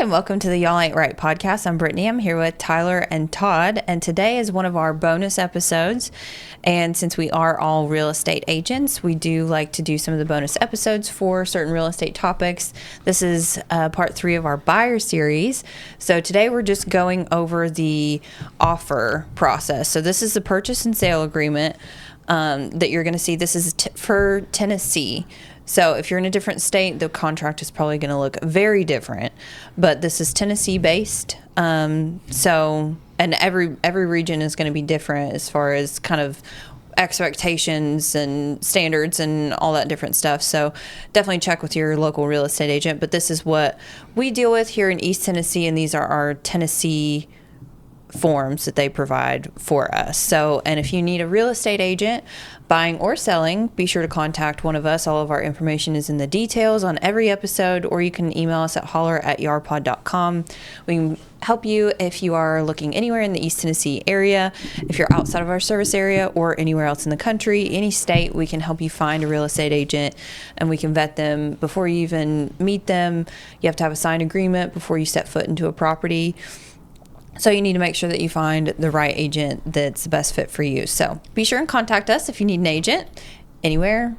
and welcome to the Y'all Ain't Right podcast. I'm Brittany. I'm here with Tyler and Todd, and today is one of our bonus episodes. And since we are all real estate agents, we do like to do some of the bonus episodes for certain real estate topics. This is part 3 of our buyer series. So today we're just going over the offer process. So this is the purchase and sale agreement that you're going to see. This is for Tennessee. So if you're in a different state, the contract is probably going to look very different. But this is Tennessee based. And every region is going to be different as far as kind of expectations and standards and all that different stuff. So definitely check with your local real estate agent. But this is what we deal with here in East Tennessee, and these are our Tennessee forms that they provide for us. So, and if you need a real estate agent buying or selling, be sure to contact one of us. All of our information is in the details on every episode, or you can email us at holler@yarpod.com. We can help you if you are looking anywhere in the East Tennessee area. If you're outside of our service area or anywhere else in the country, any state, we can help you find a real estate agent, and we can vet them before you even meet them. You have to have a signed agreement before you step foot into a property. So you need to make sure that you find the right agent that's the best fit for you. So be sure and contact us if you need an agent anywhere.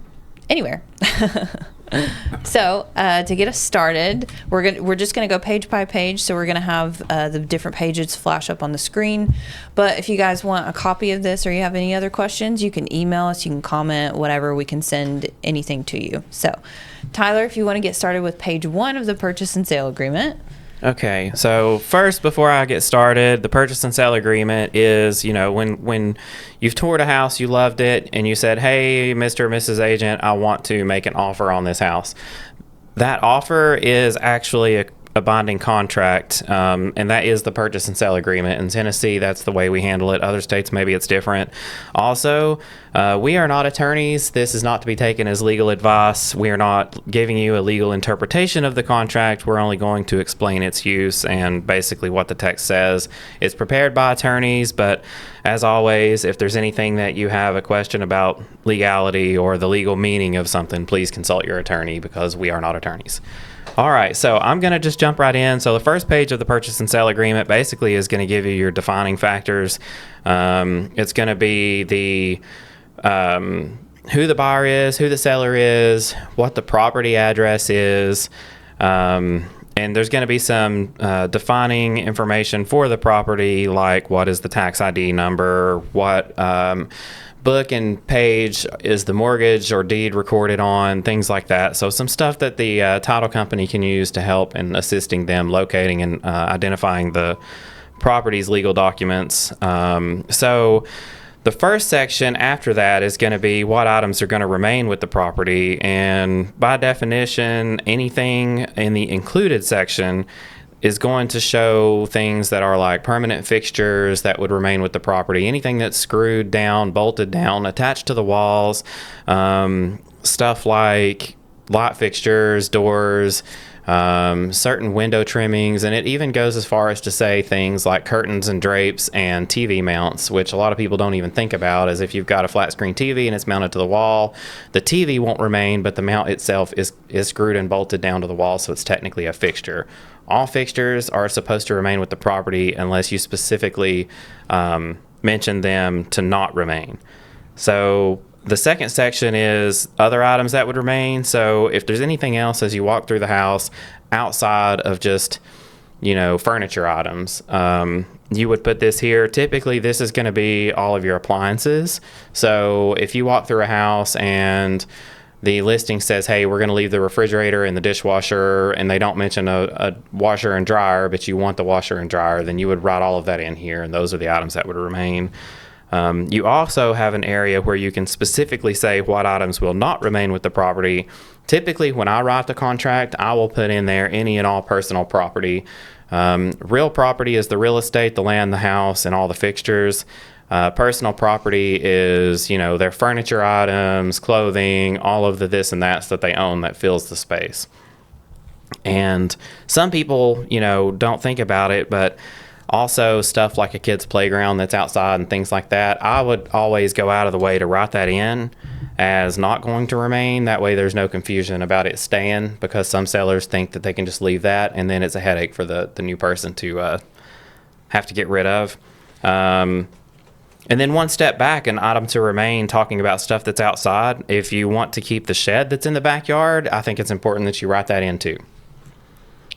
So to get us started, we're just going to go page by page. So we're going to have the different pages flash up on the screen. But if you guys want a copy of this or you have any other questions, you can email us, you can comment, whatever. We can send anything to you. So Tyler, if you want to get started with page 1 of the purchase and sale agreement. Okay, so first, before I get started, the purchase and sale agreement is, when you've toured a house, you loved it, and you said, hey, Mr. or Mrs. Agent, I want to make an offer on this house. That offer is actually a binding contract, and that is the purchase and sale agreement. In Tennessee, that's the way we handle it. Other states, maybe it's different. Also, we are not attorneys. This is not to be taken as legal advice. We are not giving you a legal interpretation of the contract. We're only going to explain its use and basically what the text says. It's prepared by attorneys, but as always, if there's anything that you have a question about legality or the legal meaning of something, please consult your attorney because we are not attorneys. All right, so I'm going to just jump right in. So the first page of the purchase and sale agreement basically is going to give you your defining factors. It's going to be the who the buyer is, who the seller is, what the property address is, and there's going to be some defining information for the property, like what is the tax ID number, what book and page is the mortgage or deed recorded on, things like that. So some stuff that the title company can use to help in assisting them locating and identifying the property's legal documents. So the first section after that is going to be what items are going to remain with the property. And by definition, anything in the included section is going to show things that are like permanent fixtures that would remain with the property. Anything that's screwed down, bolted down, attached to the walls, stuff like light fixtures, doors, certain window trimmings, and it even goes as far as to say things like curtains and drapes and TV mounts, which a lot of people don't even think about, as if you've got a flat screen TV and it's mounted to the wall, the TV won't remain, but the mount itself is screwed and bolted down to the wall, so it's technically a fixture. All fixtures are supposed to remain with the property unless you specifically mention them to not remain. So the second section is other items that would remain. So if there's anything else as you walk through the house outside of just, furniture items, you would put this here. Typically, this is going to be all of your appliances. So if you walk through a house and the listing says, hey, we're going to leave the refrigerator and the dishwasher, and they don't mention a washer and dryer, but you want the washer and dryer, then you would write all of that in here, and those are the items that would remain. You also have an area where you can specifically say what items will not remain with the property. Typically, when I write the contract, I will put in there any and all personal property. Real property is the real estate, the land, the house, and all the fixtures. Personal property is, their furniture items, clothing, all of the this and that's that they own that fills the space. And some people, don't think about it, but Also, stuff like a kid's playground that's outside and things like that, I would always go out of the way to write that in as not going to remain. That way there's no confusion about it staying, because some sellers think that they can just leave that, and then it's a headache for the new person to have to get rid of. And then one step back, an item to remain, talking about stuff that's outside. If you want to keep the shed that's in the backyard, I think it's important that you write that in too.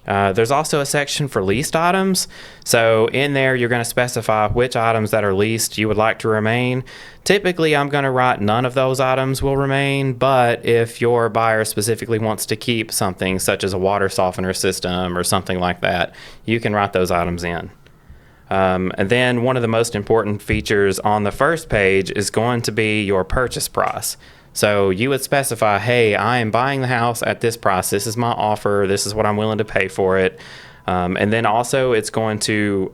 There's also a section for leased items. So in there, you're going to specify which items that are leased you would like to remain. Typically, I'm going to write none of those items will remain, but if your buyer specifically wants to keep something such as a water softener system or something like that, you can write those items in. And then one of the most important features on the first page is going to be your purchase price. So you would specify, hey, I am buying the house at this price. This is my offer. This is what I'm willing to pay for it. And then also it's going to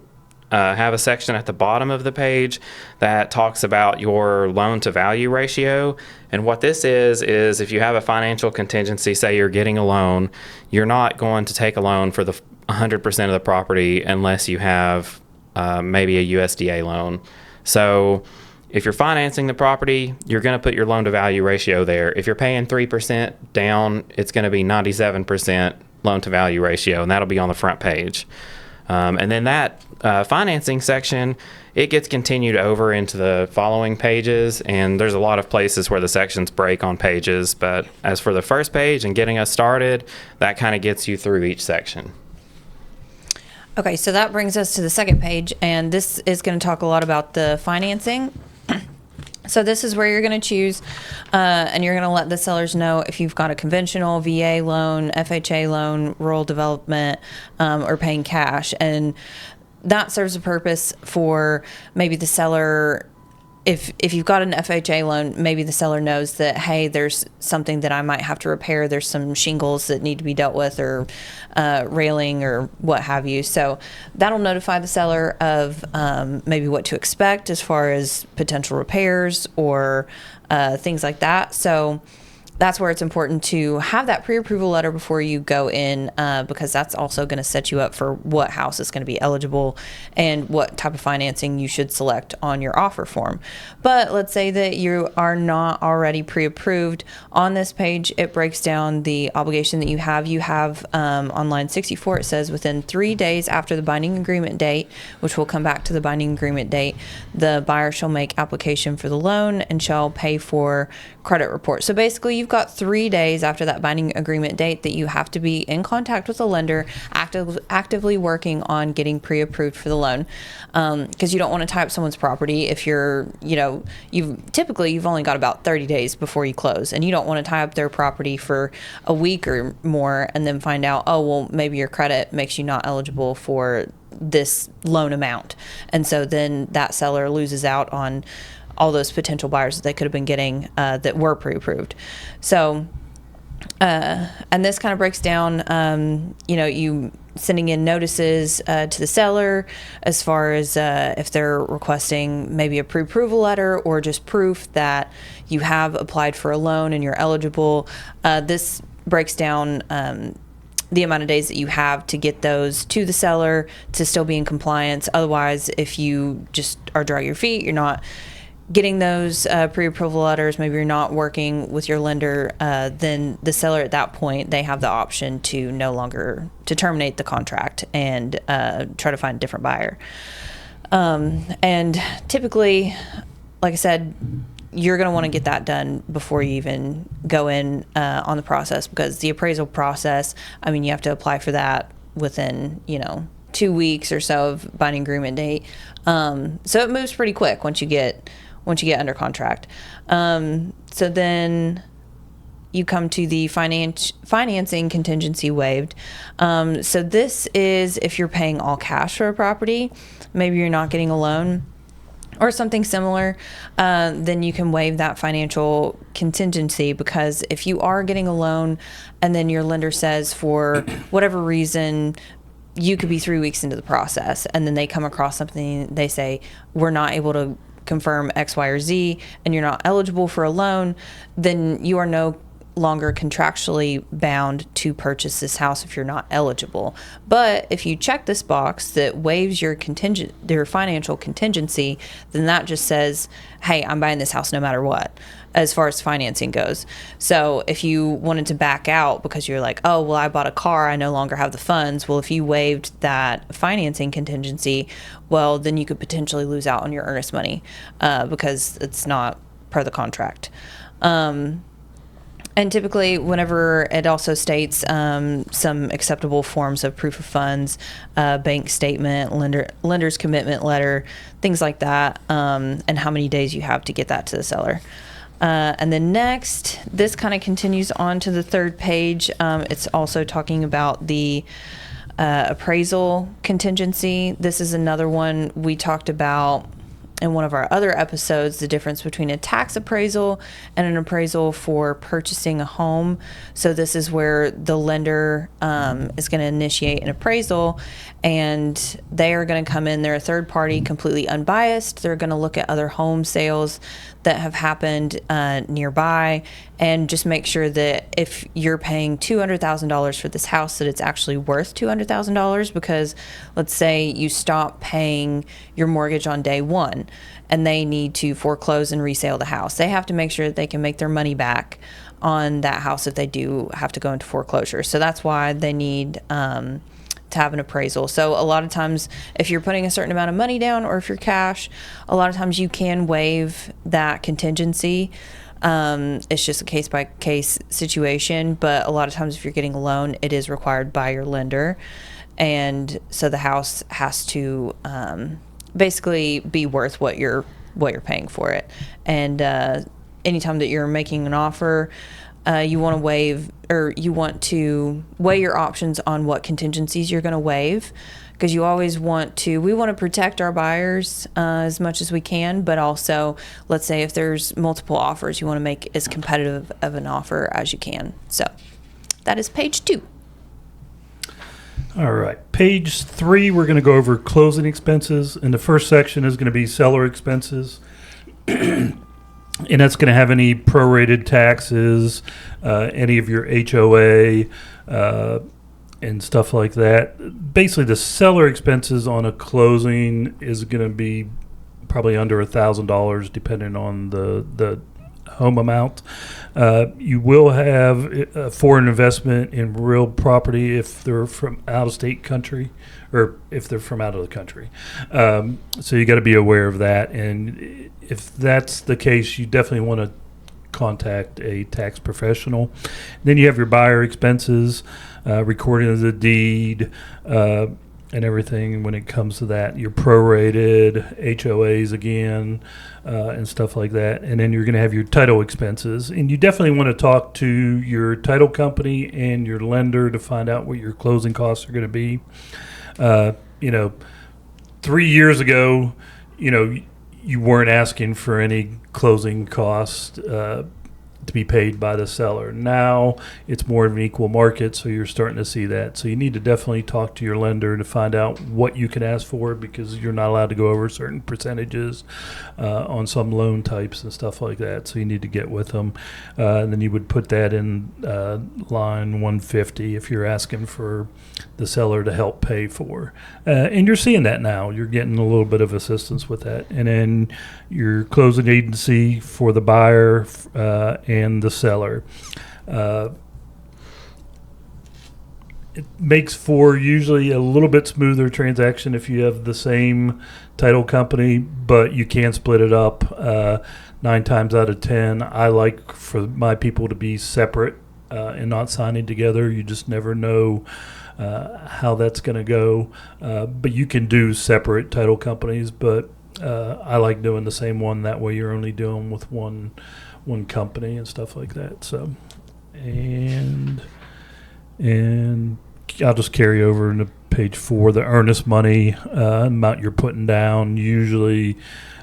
have a section at the bottom of the page that talks about your loan to value ratio. And what this is if you have a financial contingency, say you're getting a loan, you're not going to take a loan for the 100% of the property unless you have maybe a USDA loan. So if you're financing the property, you're going to put your loan to value ratio there. If you're paying 3% down, it's going to be 97% loan to value ratio, and that'll be on the front page. And then that financing section, it gets continued over into the following pages, and there's a lot of places where the sections break on pages. But as for the first page and getting us started, that kind of gets you through each section. Okay, so that brings us to the second page, and this is going to talk a lot about the financing. So this is where you're going to choose, and you're going to let the sellers know if you've got a conventional VA loan, FHA loan, rural development, or paying cash. And that serves a purpose for maybe the seller. If you've got an FHA loan, maybe the seller knows that, hey, there's something that I might have to repair. There's some shingles that need to be dealt with, or railing, or what have you. So that'll notify the seller of maybe what to expect as far as potential repairs or things like that. So that's where it's important to have that pre-approval letter before you go in, because that's also going to set you up for what house is going to be eligible and what type of financing you should select on your offer form. But let's say that you are not already pre-approved. On this page, it breaks down the obligation that you have. You have on line 64, it says within 3 days after the binding agreement date, which we'll come back to the binding agreement date, the buyer shall make application for the loan and shall pay for credit report. So basically, you've got 3 days after that binding agreement date that you have to be in contact with the lender, actively working on getting pre-approved for the loan, because you don't want to tie up someone's property if you're, you've only got about 30 days before you close, and you don't want to tie up their property for a week or more and then find out, oh, well, maybe your credit makes you not eligible for this loan amount. And so then that seller loses out on all those potential buyers that they could have been getting that were pre-approved. So, and this kind of breaks down, you sending in notices to the seller as far as if they're requesting maybe a pre-approval letter or just proof that you have applied for a loan and you're eligible. This breaks down the amount of days that you have to get those to the seller to still be in compliance. Otherwise, if you just are dragging your feet, you're not getting those pre-approval letters, maybe you're not working with your lender, then the seller at that point, they have the option to to terminate the contract and try to find a different buyer. And typically, like I said, you're going to want to get that done before you even go in on the process, because the appraisal process, you have to apply for that within, 2 weeks or so of binding agreement date. So it moves pretty quick once you get under contract. So then you come to the financing contingency waived. So this is if you're paying all cash for a property, maybe you're not getting a loan or something similar, then you can waive that financial contingency, because if you are getting a loan and then your lender says for whatever reason, you could be 3 weeks into the process, and then they come across something, they say, we're not able to confirm X, Y, or Z, and you're not eligible for a loan, then you are no longer contractually bound to purchase this house if you're not eligible. But if you check this box that waives your financial contingency, then that just says, hey, I'm buying this house no matter what, as far as financing goes. So if you wanted to back out because you're like, oh, well, I bought a car, I no longer have the funds. Well, if you waived that financing contingency, well, then you could potentially lose out on your earnest money because it's not per the contract. And typically, whenever it also states some acceptable forms of proof of funds, bank statement, lender's commitment letter, things like that, and how many days you have to get that to the seller. And then next, this kind of continues on to the third page. It's also talking about the appraisal contingency. This is another one we talked about in one of our other episodes, the difference between a tax appraisal and an appraisal for purchasing a home. So this is where the lender is going to initiate an appraisal, and they are going to come in. They're a third party, completely unbiased. They're going to look at other home sales that have happened nearby and just make sure that if you're paying $200,000 for this house, that it's actually worth $200,000, because let's say you stop paying your mortgage on day one and they need to foreclose and resale the house. They have to make sure that they can make their money back on that house if they do have to go into foreclosure. So that's why they need to have an appraisal. So a lot of times, if you're putting a certain amount of money down or if you're cash, a lot of times you can waive that contingency. It's just a case-by-case situation, but a lot of times if you're getting a loan, it is required by your lender. And so the house has to basically be worth what you're paying for it. And anytime that you're making an offer, you want to weigh your options on what contingencies you're going to waive, because we want to protect our buyers as much as we can, but also, let's say if there's multiple offers, you want to make as competitive of an offer as you can. So that is page 2. All right. Page 3, we're going to go over closing expenses, and the first section is going to be seller expenses. And that's going to have any prorated taxes, any of your HOA, and stuff like that. Basically, the seller expenses on a closing is going to be probably under $1,000, depending on the home amount. You will have a foreign investment in real property if they're from out-of-state country, or if they're from out of the country. So you got to be aware of that. And if that's the case, you definitely want to contact a tax professional. Then you have your buyer expenses, recording of the deed, and everything when it comes to that. Your prorated HOAs again, and stuff like that. And then you're going to have your title expenses. And you definitely want to talk to your title company and your lender to find out what your closing costs are going to be. 3 years ago, you weren't asking for any closing costs to be paid by the seller. Now it's more of an equal market, so you're starting to see that. So you need to definitely talk to your lender to find out what you can ask for, because you're not allowed to go over certain percentages on some loan types and stuff like that. So you need to get with them. And then you would put that in line 150 if you're asking for the seller to help pay for. And you're seeing that now. You're getting a little bit of assistance with that. And then your closing agency for the buyer and the seller. It makes for usually a little bit smoother transaction if you have the same title company, but you can split it up 9 times out of 10. I like for my people to be separate and not signing together. You just never know how that's going to go. But you can do separate title companies, but I like doing the same one. That way you're only dealing with one company and stuff like that. So, and I'll just carry over into page 4, the earnest money amount you're putting down. Usually,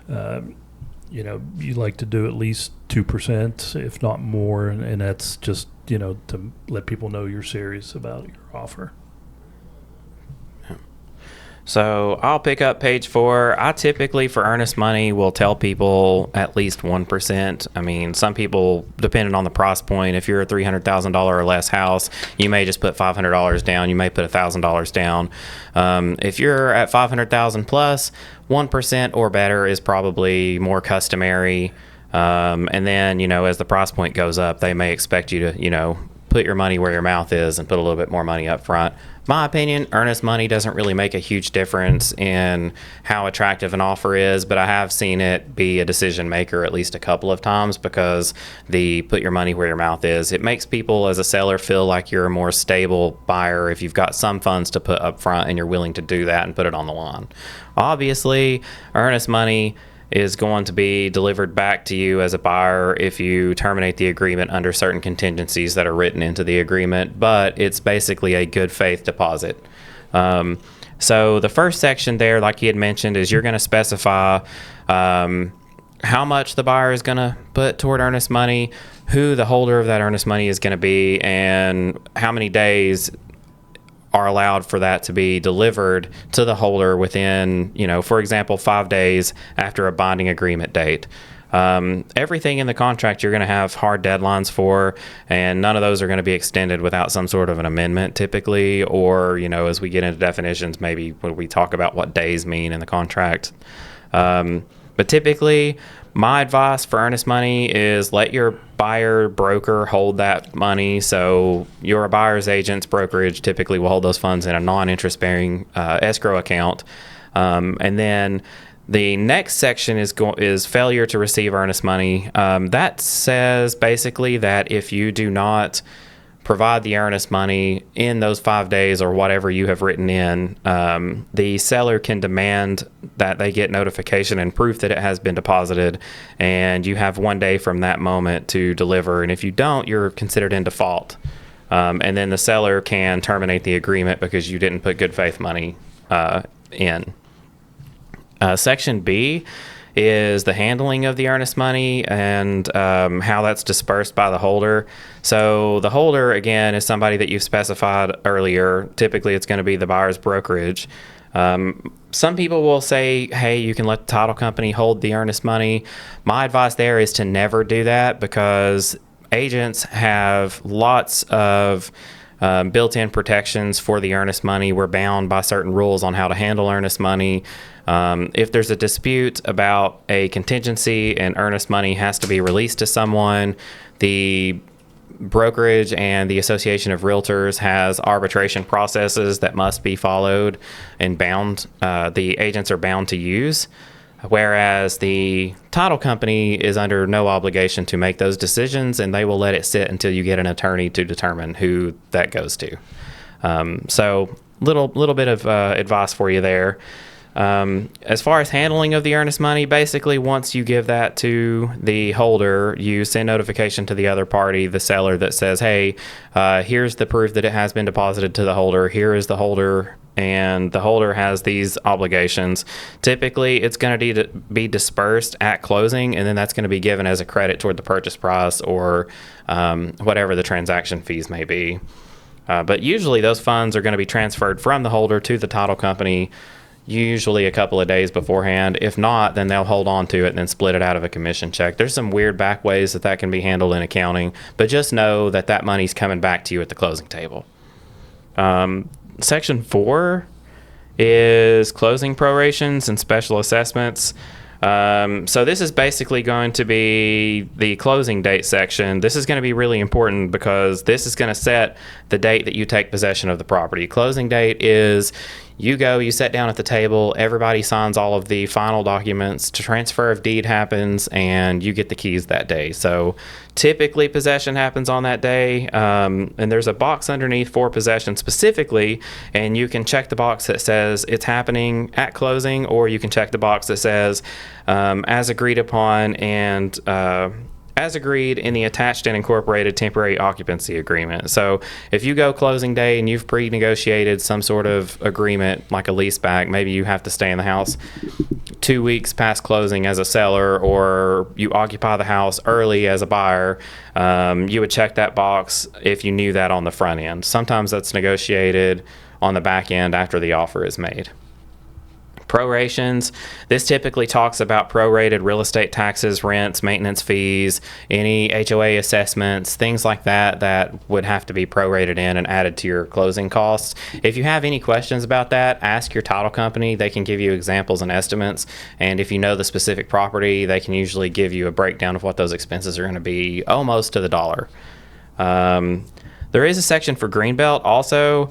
you like to do at least 2%, if not more, and that's just, to let people know you're serious about your offer. So I'll pick up page 4. I typically, for earnest money, will tell people at least 1%. I mean, some people, depending on the price point, if you're a $300,000 or less house, you may just put $500 down. You may put $1,000 down. If you're at $500,000 plus, 1% or better is probably more customary. And then, as the price point goes up, they may expect you to, put your money where your mouth is and put a little bit more money up front. My opinion, earnest money doesn't really make a huge difference in how attractive an offer is, but I have seen it be a decision maker at least a couple of times because the put your money where your mouth is. It makes people as a seller feel like you're a more stable buyer if you've got some funds to put up front and you're willing to do that and put it on the lawn. Obviously, earnest money is going to be delivered back to you as a buyer if you terminate the agreement under certain contingencies that are written into the agreement, but it's basically a good faith deposit. So the first section there, like you had mentioned, is you're going to specify how much the buyer is going to put toward earnest money, who the holder of that earnest money is going to be, and how many days are allowed for that to be delivered to the holder within, for example, 5 days after a binding agreement date. Everything in the contract you're going to have hard deadlines for, and none of those are going to be extended without some sort of an amendment typically, or, as we get into definitions, maybe when we talk about what days mean in the contract. But typically, my advice for earnest money is let your buyer broker hold that money. So your buyer's agent's brokerage typically will hold those funds in a non-interest bearing escrow account. And then the next section is failure to receive earnest money. That says basically that if you do not provide the earnest money in those 5 days or whatever you have written in, the seller can demand that they get notification and proof that it has been deposited, and you have 1 day from that moment to deliver. And if you don't, you're considered in default. And then the seller can terminate the agreement because you didn't put good faith money in. Section B is the handling of the earnest money and how that's dispersed by the holder. So the holder, again, is somebody that you've specified earlier. Typically, it's going to be the buyer's brokerage. Some people will say, hey, you can let the title company hold the earnest money. My advice there is to never do that because agents have lots of built-in protections for the earnest money. We're bound by certain rules on how to handle earnest money. If there's a dispute about a contingency and earnest money has to be released to someone, the brokerage and the Association of Realtors has arbitration processes that must be followed and the agents are bound to use, whereas the title company is under no obligation to make those decisions, and they will let it sit until you get an attorney to determine who that goes to. So little bit of advice for you there. As far as handling of the earnest money, basically once you give that to the holder, you send notification to the other party, the seller, that says, hey, here's the proof that it has been deposited to the holder. Here is the holder, and the holder has these obligations. Typically, it's going to be dispersed at closing, and then that's going to be given as a credit toward the purchase price or whatever the transaction fees may be. But usually those funds are going to be transferred from the holder to the title company usually a couple of days beforehand. If not, then they'll hold on to it and then split it out of a commission check. There's some weird back ways that can be handled in accounting, but just know that money's coming back to you at the closing table. Section 4 is closing prorations and special assessments. So this is basically going to be the closing date section. This is going to be really important because this is going to set the date that you take possession of the property. Closing date is you sit down at the table, everybody signs all of the final documents, transfer of deed happens, and you get the keys that day. So typically possession happens on that day, and there's a box underneath for possession specifically, and you can check the box that says it's happening at closing, or you can check the box that says as agreed upon and as agreed in the attached and incorporated temporary occupancy agreement. So if you go closing day and you've pre-negotiated some sort of agreement like a lease back, maybe you have to stay in the house 2 weeks past closing as a seller, or you occupy the house early as a buyer, you would check that box if you knew that on the front end. Sometimes that's negotiated on the back end after the offer is made. prorations. This typically talks about prorated real estate taxes, rents, maintenance fees, any HOA assessments, things like that that would have to be prorated in and added to your closing costs. If you have any questions about that, ask your title company. They can give you examples and estimates. And if you know the specific property, they can usually give you a breakdown of what those expenses are going to be almost to the dollar. There is a section for Greenbelt also.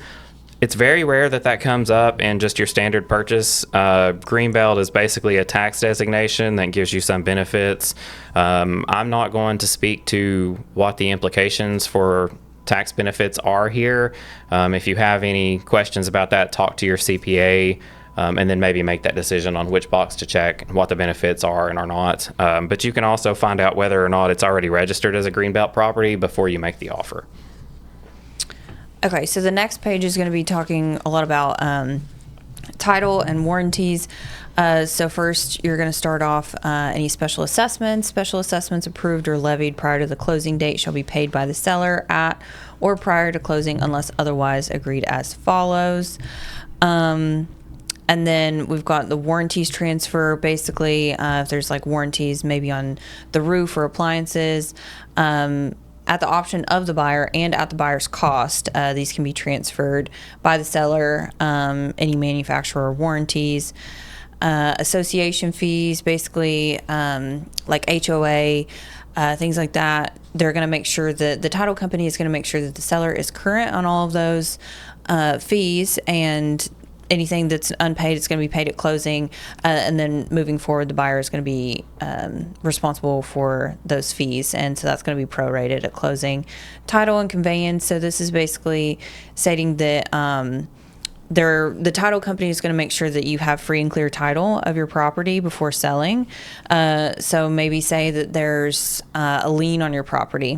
It's very rare that comes up in just your standard purchase. Greenbelt is basically a tax designation that gives you some benefits. I'm not going to speak to what the implications for tax benefits are here. If you have any questions about that, talk to your CPA, and then maybe make that decision on which box to check, what the benefits are and are not. But you can also find out whether or not it's already registered as a Greenbelt property before you make the offer. Okay, so the next page is going to be talking a lot about title and warranties. So first, you're going to start off any special assessments. Special assessments approved or levied prior to the closing date shall be paid by the seller at or prior to closing unless otherwise agreed as follows. And then we've got the warranties transfer. Basically, if there's like warranties maybe on the roof or appliances, at the option of the buyer and at the buyer's cost, these can be transferred by the seller. Any manufacturer warranties, association fees, basically like HOA, things like that. They're going to make sure that the title company is going to make sure that the seller is current on all of those fees, and anything that's unpaid is going to be paid at closing, and then moving forward the buyer is going to be responsible for those fees, and so that's going to be prorated at closing. Title and conveyance, so this is basically stating that the title company is going to make sure that you have free and clear title of your property before selling. So maybe say that there's a lien on your property.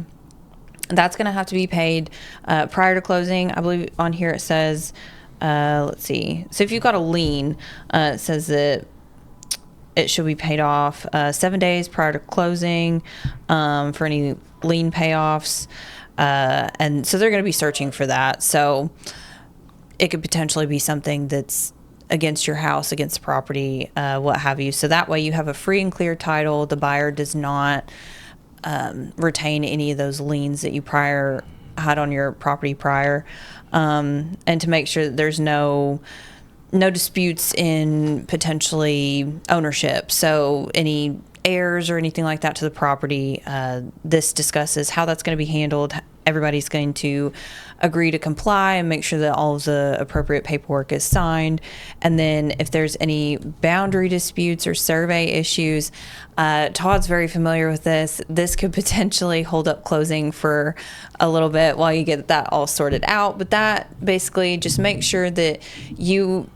That's going to have to be paid prior to closing. I believe on here it says, let's see. So if you've got a lien, it says that it should be paid off 7 days prior to closing for any lien payoffs. And so they're going to be searching for that. So it could potentially be something that's against your house, against the property, what have you. So that way you have a free and clear title. The buyer does not retain any of those liens that you had on your property prior. And to make sure that there's no disputes in potentially ownership. So any heirs or anything like that to the property, this discusses how that's going to be handled. Everybody's going to agree to comply and make sure that all of the appropriate paperwork is signed. And then if there's any boundary disputes or survey issues, Todd's very familiar with this. This could potentially hold up closing for a little bit while you get that all sorted out. But that basically just makes sure that you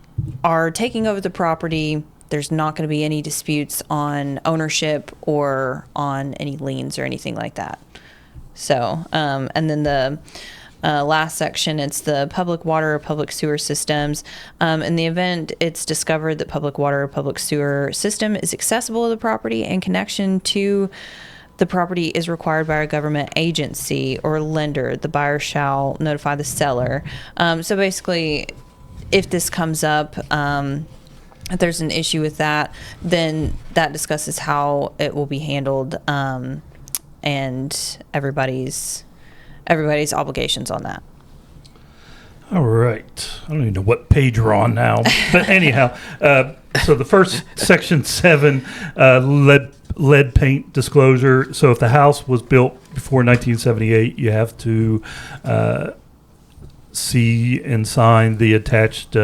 are taking over the property. There's not going to be any disputes on ownership or on any liens or anything like that. So, and then the last section, it's the public water or public sewer systems. In the event it's discovered that public water or public sewer system is accessible to the property and connection to the property is required by a government agency or lender, the buyer shall notify the seller. So basically, if this comes up, if there's an issue with that, then that discusses how it will be handled, and everybody's obligations on that. All right. I don't even know what page we're on now. But anyhow, so the first section 7, lead paint disclosure. So if the house was built before 1978, you have to see and sign the attached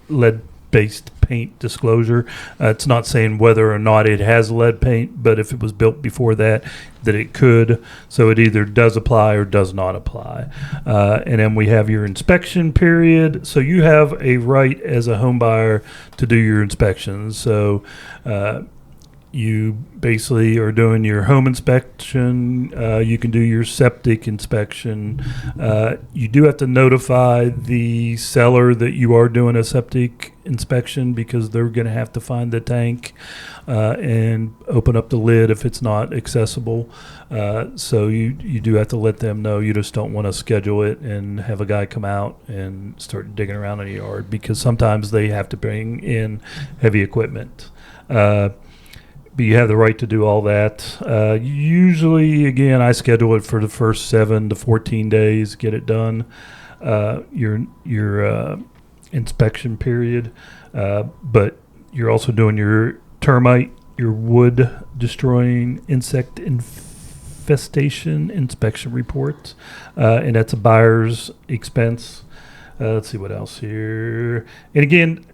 lead-based paint disclosure. It's not saying whether or not it has lead paint, but if it was built before that it could. So it either does apply or does not apply. And then we have your inspection period. So you have a right as a home buyer to do your inspections. So You basically are doing your home inspection. You can do your septic inspection. You do have to notify the seller that you are doing a septic inspection because they're going to have to find the tank and open up the lid if it's not accessible. So you do have to let them know. You just don't want to schedule it and have a guy come out and start digging around in the yard because sometimes they have to bring in heavy equipment. But you have the right to do all that. Usually, again, I schedule it for the first 7 to 14 days, get it done. Your inspection period, but you're also doing your termite, your wood destroying insect infestation inspection report, and that's a buyer's expense. Let's see what else here. And again,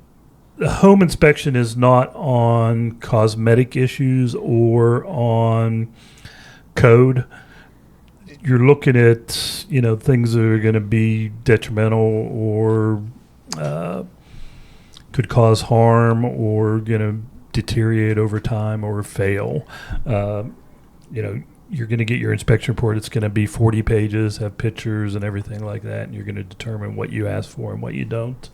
the home inspection is not on cosmetic issues or on code. You're looking at, things that are going to be detrimental or could cause harm or going to deteriorate over time or fail. You're going to get your inspection report. It's going to be 40 pages, have pictures and everything like that, and you're going to determine what you ask for and what you don't.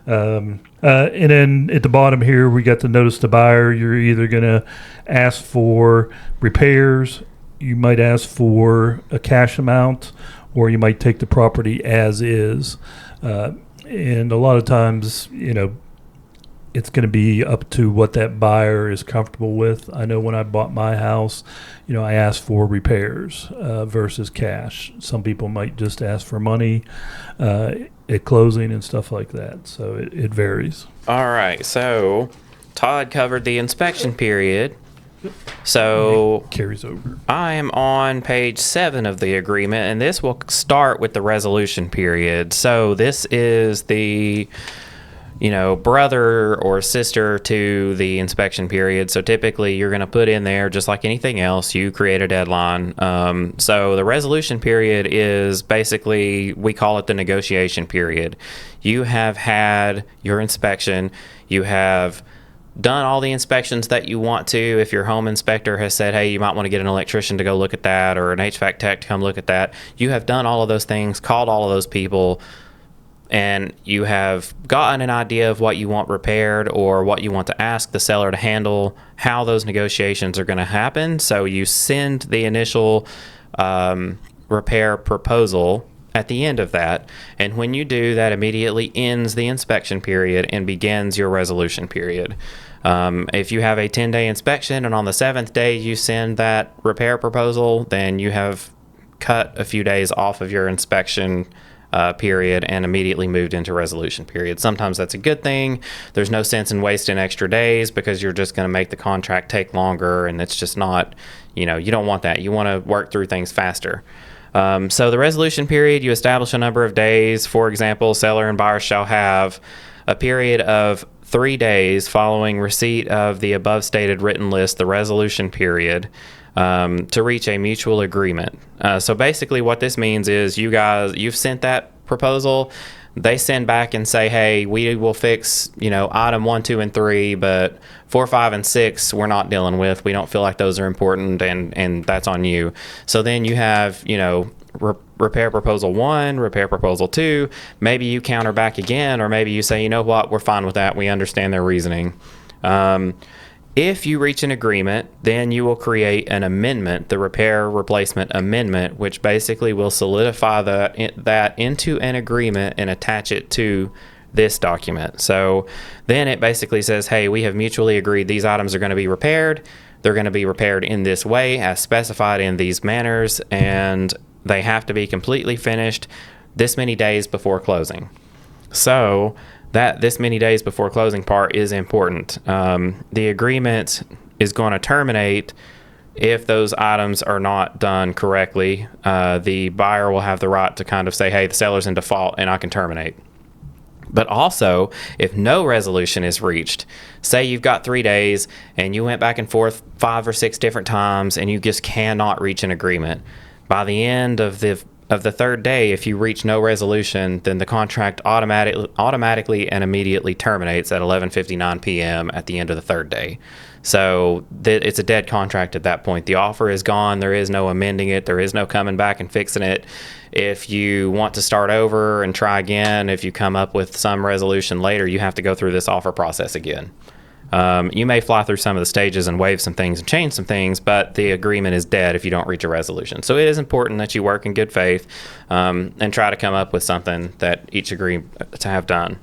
And then at the bottom here, we got the notice to buyer. You're either going to ask for repairs, you might ask for a cash amount, or you might take the property as is. And a lot of times, it's going to be up to what that buyer is comfortable with. I know when I bought my house, I asked for repairs versus cash. Some people might just ask for money at closing and stuff like that. So it varies. All right. So Todd covered the inspection period. So it carries over. I am on page 7 of the agreement, and this will start with the resolution period. So this is the brother or sister to the inspection period. So typically you're going to put in there, just like anything else, you create a deadline. So the resolution period is basically, we call it the negotiation period. You have had your inspection. You have done all the inspections that you want to. If your home inspector has said, hey, you might want to get an electrician to go look at that, or an HVAC tech to come look at that, you have done all of those things, called all of those people, and you have gotten an idea of what you want repaired or what you want to ask the seller to handle, how those negotiations are going to happen. So you send the initial repair proposal at the end of that. And when you do, that immediately ends the inspection period and begins your resolution period. If you have a 10-day inspection and on the 7th day you send that repair proposal, then you have cut a few days off of your inspection period and immediately moved into resolution period. Sometimes that's a good thing. There's no sense in wasting extra days because you're just going to make the contract take longer, and it's just not, you don't want that. You want to work through things faster. So the resolution period, you establish a number of days. For example, seller and buyer shall have a period of 3 days following receipt of the above stated written list, the resolution period, to reach a mutual agreement. So basically what this means is you've sent that proposal. They send back and say, hey, we will fix, item 1, 2, and 3, but 4, 5, and 6 we're not dealing with. We don't feel like those are important, and that's on you. So then you have, repair proposal 1, repair proposal 2. Maybe you counter back again, or maybe you say, you know what, we're fine with that. We understand their reasoning. If you reach an agreement, then you will create an amendment, the repair replacement amendment, which basically will solidify that into an agreement and attach it to this document. So then it basically says, hey, we have mutually agreed these items are going to be repaired. They're going to be repaired in this way as specified in these manners, and they have to be completely finished this many days before closing. So that this many days before closing part is important. The agreement is going to terminate if those items are not done correctly. The buyer will have the right to kind of say, hey, the seller's in default and I can terminate. But also, if no resolution is reached, say you've got 3 days and you went back and forth 5 or 6 different times and you just cannot reach an agreement. By the end of the of the third day, if you reach no resolution, then the contract automatically and immediately terminates at 11:59 p.m. at the end of the third day. So it's a dead contract at that point. The offer is gone. There is no amending it. There is no coming back and fixing it. If you want to start over and try again, if you come up with some resolution later, you have to go through this offer process again. You may fly through some of the stages and waive some things and change some things, but the agreement is dead if you don't reach a resolution. So it is important that you work in good faith and try to come up with something that each agree to have done.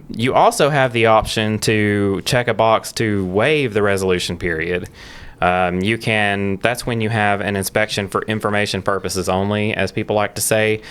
You also have the option to check a box to waive the resolution period. That's when you have an inspection for information purposes only, as people like to say.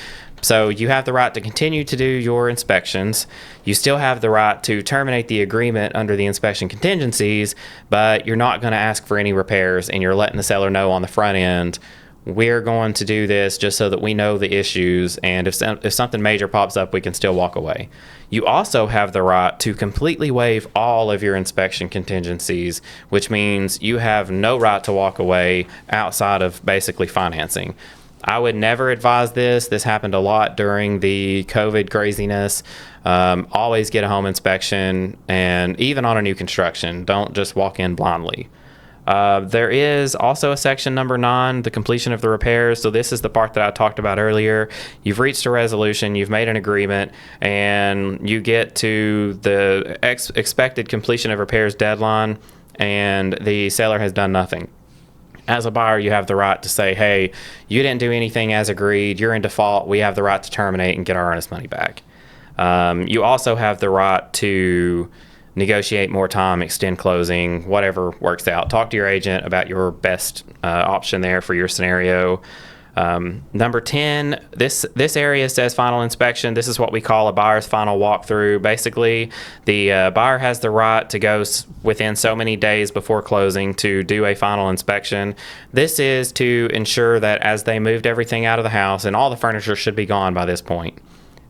So you have the right to continue to do your inspections. You still have the right to terminate the agreement under the inspection contingencies, but you're not going to ask for any repairs, and you're letting the seller know on the front end, we're going to do this just so that we know the issues, and if something major pops up, we can still walk away. You also have the right to completely waive all of your inspection contingencies, which means you have no right to walk away outside of basically financing. I would never advise this. This happened a lot during the COVID craziness. Always get a home inspection, and even on a new construction, don't just walk in blindly. There is also a section number 9, the completion of the repairs. So this is the part that I talked about earlier. You've reached a resolution, you've made an agreement, and you get to the expected completion of repairs deadline, and the seller has done nothing. As a buyer, you have the right to say, hey, you didn't do anything as agreed, you're in default, we have the right to terminate and get our earnest money back. You also have the right to negotiate more time, extend closing, whatever works out. Talk to your agent about your best option there for your scenario. Number 10, this area says final inspection. This is what we call a buyer's final walkthrough. Basically, the buyer has the right to go within so many days before closing to do a final inspection. This is to ensure that as they moved everything out of the house, and all the furniture should be gone by this point.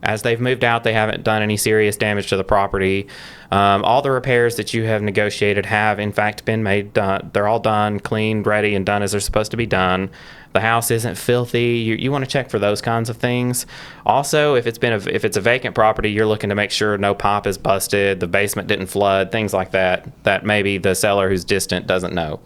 As they've moved out, they haven't done any serious damage to the property. All the repairs that you have negotiated have, in fact, been made done. They're all done, cleaned, ready, and done as they're supposed to be done. The house isn't filthy. You want to check for those kinds of things. Also, if it's a vacant property, you're looking to make sure no pipe is busted, the basement didn't flood, things like that maybe the seller who's distant doesn't know.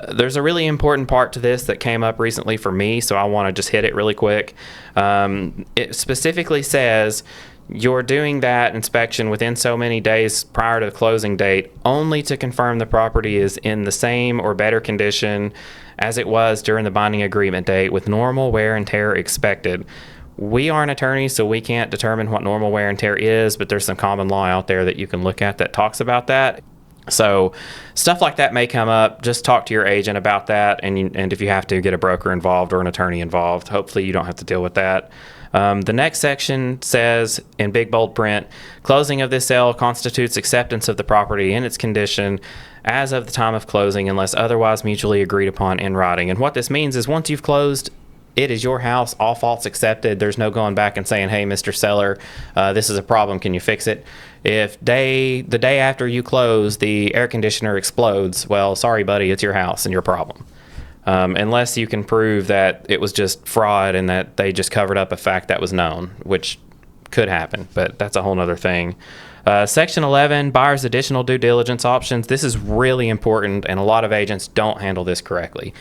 There's a really important part to this that came up recently for me, so I want to just hit it really quick. It specifically says you're doing that inspection within so many days prior to the closing date only to confirm the property is in the same or better condition as it was during the binding agreement date with normal wear and tear expected. We aren't attorneys, so we can't determine what normal wear and tear is, but there's some common law out there that you can look at that talks about that. So stuff like that may come up. Just talk to your agent about that, and if you have to, get a broker involved or an attorney involved. Hopefully you don't have to deal with that. The next section says in big bold print, closing of this sale constitutes acceptance of the property in its condition as of the time of closing unless otherwise mutually agreed upon in writing. And what this means is once you've closed, it is your house, all faults accepted. There's no going back and saying, hey, Mr. Seller, this is a problem, can you fix it? If the day after you close, the air conditioner explodes, well, sorry, buddy, it's your house and your problem. Unless you can prove that it was just fraud and that they just covered up a fact that was known, which could happen, but that's a whole nother thing. Section 11, buyer's additional due diligence options. This is really important, and a lot of agents don't handle this correctly.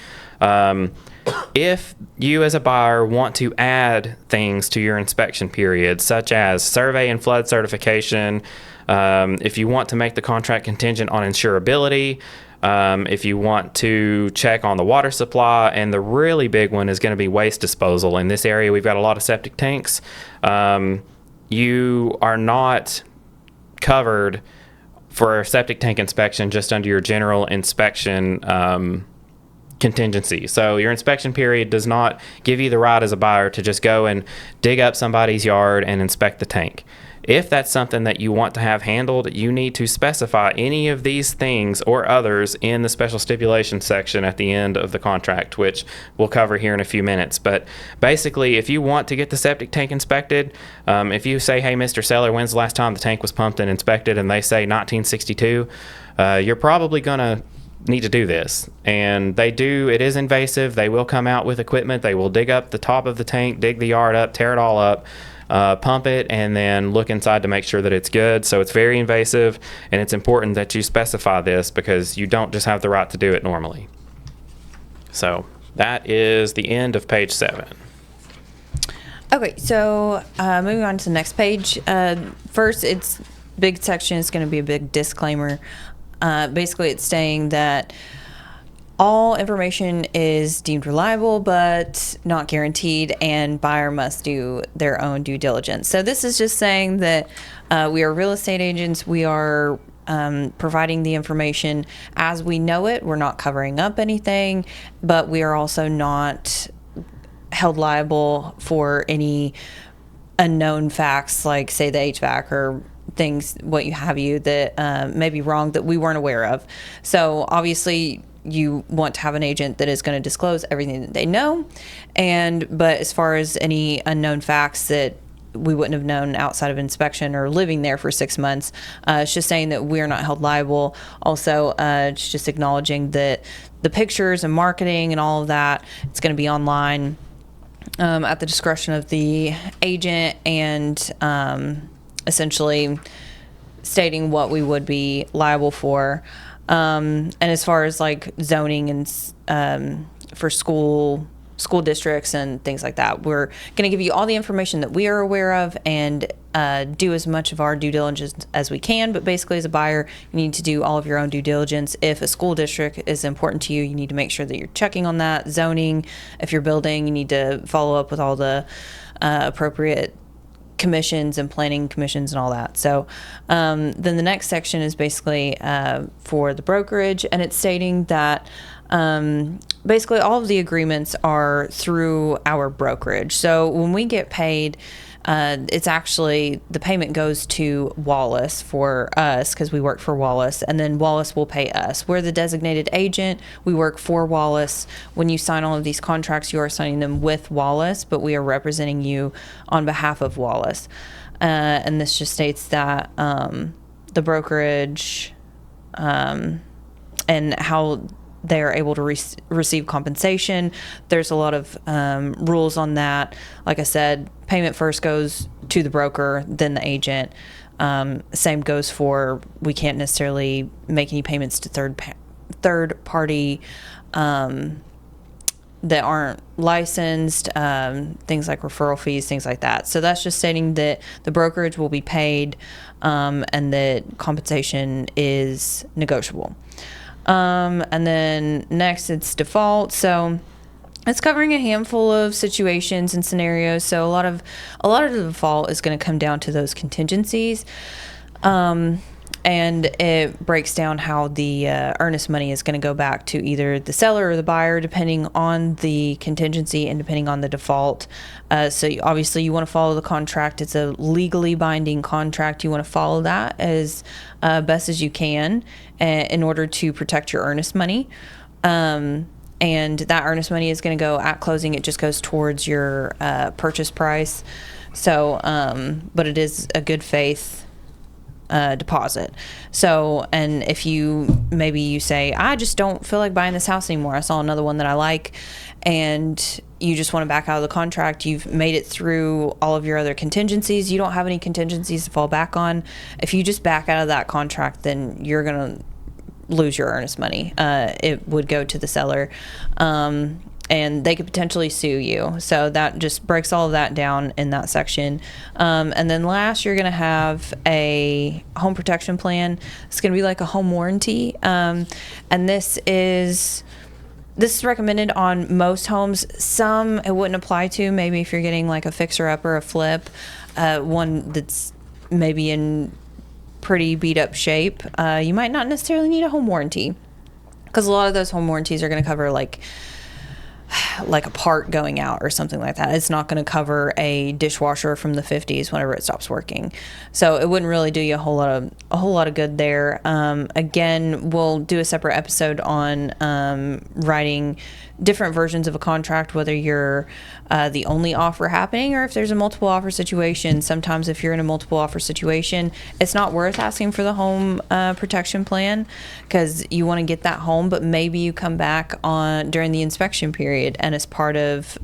If you as a buyer want to add things to your inspection period, such as survey and flood certification, if you want to make the contract contingent on insurability, if you want to check on the water supply, and the really big one is going to be waste disposal. In this area, we've got a lot of septic tanks. You are not covered for a septic tank inspection just under your general inspection contingency. So your inspection period does not give you the right as a buyer to just go and dig up somebody's yard and inspect the tank. If that's something that you want to have handled, you need to specify any of these things or others in the special stipulation section at the end of the contract, which we'll cover here in a few minutes. But basically, if you want to get the septic tank inspected, if you say, hey, Mr. Seller, when's the last time the tank was pumped and inspected, and they say 1962, you're probably going to need to do this. And they do. It is invasive. They will come out with equipment. They will dig up the top of the tank, dig the yard up, tear it all up, pump it, and then look inside to make sure that it's good. So it's very invasive, and it's important that you specify this because you don't just have the right to do it normally. So that is the end of page 7. Okay, so moving on to the next page. First, it's big section is going to be a big disclaimer. Basically, it's saying that all information is deemed reliable but not guaranteed, and buyer must do their own due diligence. So this is just saying that we are real estate agents. We are providing the information as we know it. We're not covering up anything, but we are also not held liable for any unknown facts, like say the HVAC or things, what you have you, that may be wrong that we weren't aware of. So obviously you want to have an agent that is going to disclose everything that they know. But as far as any unknown facts that we wouldn't have known outside of inspection or living there for 6 months, it's just saying that we're not held liable. Also, it's just acknowledging that the pictures and marketing and all of that, it's going to be online at the discretion of the agent, and essentially stating what we would be liable for. And as far as like zoning and for school districts and things like that, we're going to give you all the information that we are aware of and do as much of our due diligence as we can. But basically, as a buyer, you need to do all of your own due diligence. If a school district is important to you, you need to make sure that you're checking on that. Zoning, if you're building, you need to follow up with all the appropriate commissions and planning commissions and all that. So then the next section is basically for the brokerage, and it's stating that basically all of the agreements are through our brokerage. So when we get paid, it's actually, the payment goes to Wallace for us because we work for Wallace, and then Wallace will pay us. We're the designated agent. We work for Wallace. When you sign all of these contracts, you are signing them with Wallace, but we are representing you on behalf of Wallace. And this just states that the brokerage and how they are able to receive compensation. There's a lot of rules on that. Like I said, payment first goes to the broker, then the agent. Same goes for, we can't necessarily make any payments to third party that aren't licensed, things like referral fees, things like that. So that's just stating that the brokerage will be paid and that compensation is negotiable. And then next, it's default. So it's covering a handful of situations and scenarios. So a lot of the default is going to come down to those contingencies. And it breaks down how the earnest money is going to go back to either the seller or the buyer, depending on the contingency and depending on the default. So obviously you want to follow the contract. It's a legally binding contract. You want to follow that as best as you can in order to protect your earnest money. And that earnest money is going to go at closing. It just goes towards your purchase price. So, but it is a good faith deposit. So, and if maybe you say, I just don't feel like buying this house anymore. I saw another one that I like, and you just want to back out of the contract. You've made it through all of your other contingencies. You don't have any contingencies to fall back on. If you just back out of that contract, then you're going to lose your earnest money. It would go to the seller. And they could potentially sue you. So that just breaks all of that down in that section. And then last, you're going to have a home protection plan. It's going to be like a home warranty. And this is recommended on most homes. Some it wouldn't apply to. Maybe if you're getting like a fixer-up or a flip, one that's maybe in pretty beat-up shape, you might not necessarily need a home warranty, because a lot of those home warranties are going to cover like a part going out or something like that. It's not going to cover a dishwasher from the 50s whenever it stops working. So it wouldn't really do you a whole lot of good there. Again, we'll do a separate episode on writing different versions of a contract, whether you're the only offer happening or if there's a multiple offer situation. Sometimes if you're in a multiple offer situation, it's not worth asking for the home protection plan because you want to get that home, but maybe you come back on during the inspection period, and as part of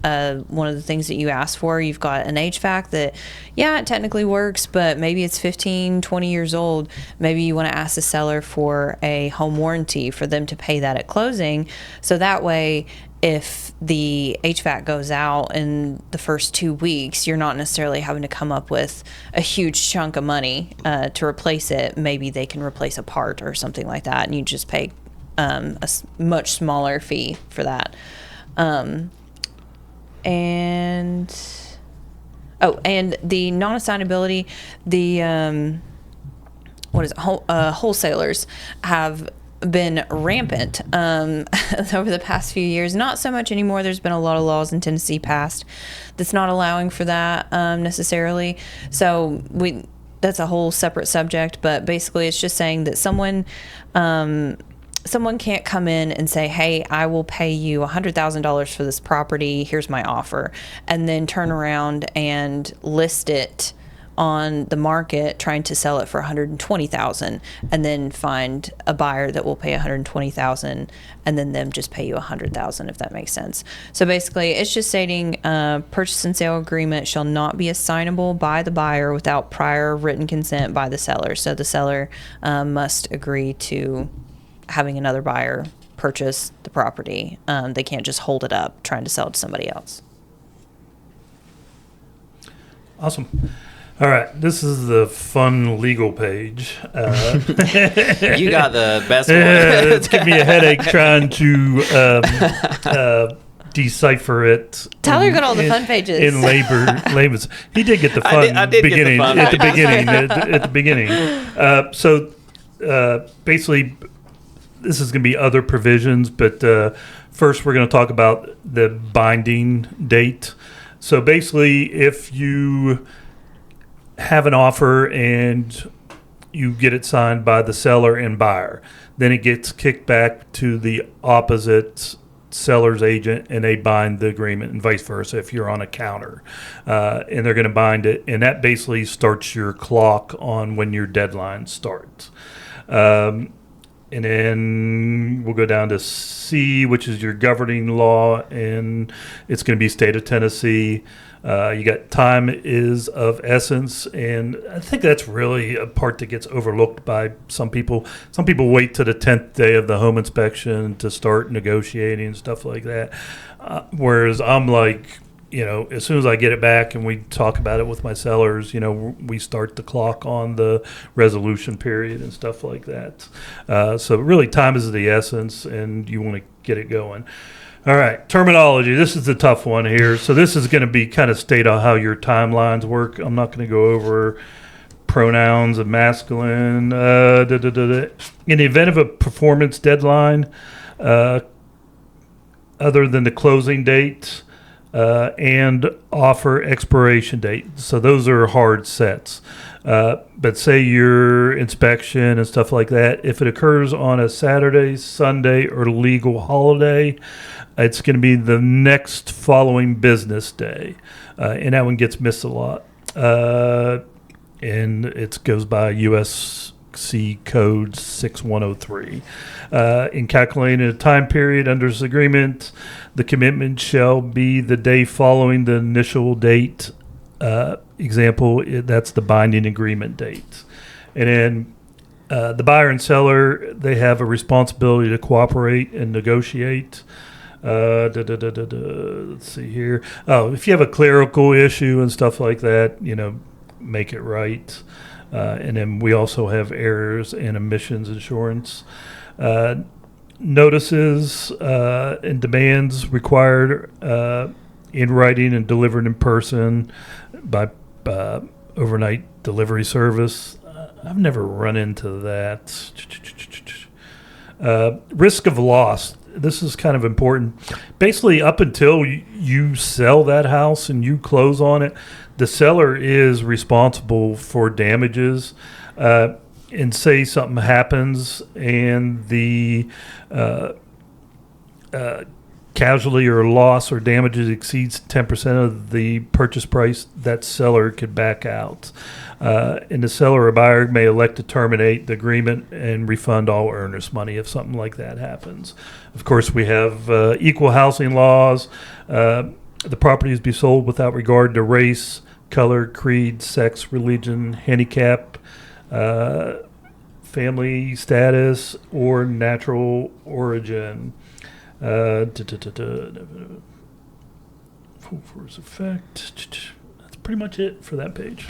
one of the things that you asked for, you've got an HVAC that, yeah, it technically works, but maybe it's 15, 20 years old. Maybe you want to ask the seller for a home warranty for them to pay that at closing. So that way, if the HVAC goes out in the first 2 weeks, you're not necessarily having to come up with a huge chunk of money to replace it. Maybe they can replace a part or something like that, and you just pay much smaller fee for that. And the non-assignability, the wholesalers have been rampant over the past few years. Not so much anymore. There's been a lot of laws in Tennessee passed that's not allowing for that necessarily. So that's a whole separate subject. But basically, it's just saying that someone can't come in and say, hey, I will pay you $100,000 for this property. Here's my offer. And then turn around and list it on the market trying to sell it for $120,000 and then find a buyer that will pay $120,000 and then them just pay you $100,000, if that makes sense. So basically it's just stating purchase and sale agreement shall not be assignable by the buyer without prior written consent by the seller. So the seller must agree to having another buyer purchase the property. They can't just hold it up trying to sell it to somebody else. Awesome. All right, this is the fun legal page. You got the best one. It's giving me a headache trying to decipher it. Tyler got all the fun pages. In layman's. He did get the fun I did beginning get the fun at the beginning. So basically, this is going to be other provisions, but first we're going to talk about the binding date. So basically, if you have an offer and you get it signed by the seller and buyer, then it gets kicked back to the opposite seller's agent and they bind the agreement, and vice versa if you're on a counter, and they're going to bind it, and that basically starts your clock on when your deadline starts. And then we'll go down to C, which is your governing law, and it's going to be state of Tennessee. You got time is of essence, and I think that's really a part that gets overlooked by some people. Some people wait to the 10th day of the home inspection to start negotiating and stuff like that, whereas I'm like, as soon as I get it back and we talk about it with my sellers, we start the clock on the resolution period and stuff like that. So really time is the essence, and you want to get it going. All right, terminology. This is the tough one here. So this is going to be kind of state on how your timelines work. I'm not going to go over pronouns and masculine. In the event of a performance deadline, other than the closing date and offer expiration date. So those are hard sets. But say your inspection and stuff like that, if it occurs on a Saturday, Sunday, or legal holiday, it's going to be the next following business day. And that one gets missed a lot. And it goes by USC code 6103. In calculating a time period under this agreement, the commitment shall be the day following the initial date. Example, that's the binding agreement date. And then the buyer and seller, they have a responsibility to cooperate and negotiate. Let's see here. Oh, if you have a clerical issue and stuff like that, make it right. And then we also have errors and omissions insurance. Notices and demands required in writing and delivered in person by overnight delivery service. I've never run into that. Risk of loss. This is kind of important. Basically, up until you sell that house and you close on it, the seller is responsible for damages. And say something happens and the casualty or loss or damages exceeds 10% of the purchase price, that seller could back out. And the seller or buyer may elect to terminate the agreement and refund all earnest money if something like that happens. Of course, we have equal housing laws. The properties be sold without regard to race, color, creed, sex, religion, handicap, family status, or natural origin. Full force effect. That's pretty much it for that page.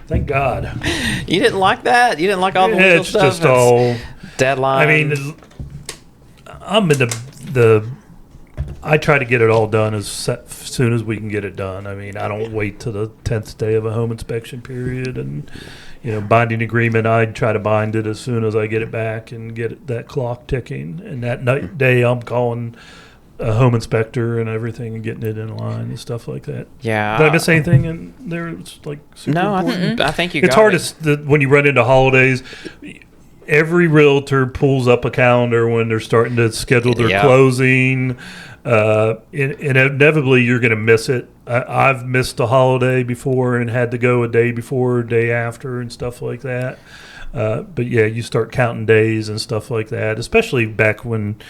Thank God. You didn't like that? You didn't like all the legal It's stuff? just all deadline. I mean, I'm in I try to get it all done as soon as we can get it done. I mean, I don't wait till the 10th day of a home inspection period. And, binding agreement, I'd try to bind it as soon as I get it back and get that clock ticking. And that day, I'm calling a home inspector and everything and getting it in line and stuff like that. Yeah. Did I miss anything in there? It's like super No, important? I think you It's got hard it. when you run into holidays. Every realtor pulls up a calendar when they're starting to schedule their closing. Inevitably, you're going to miss it. I've missed a holiday before and had to go a day before, day after, and stuff like that. But yeah, you start counting days and stuff like that, especially back when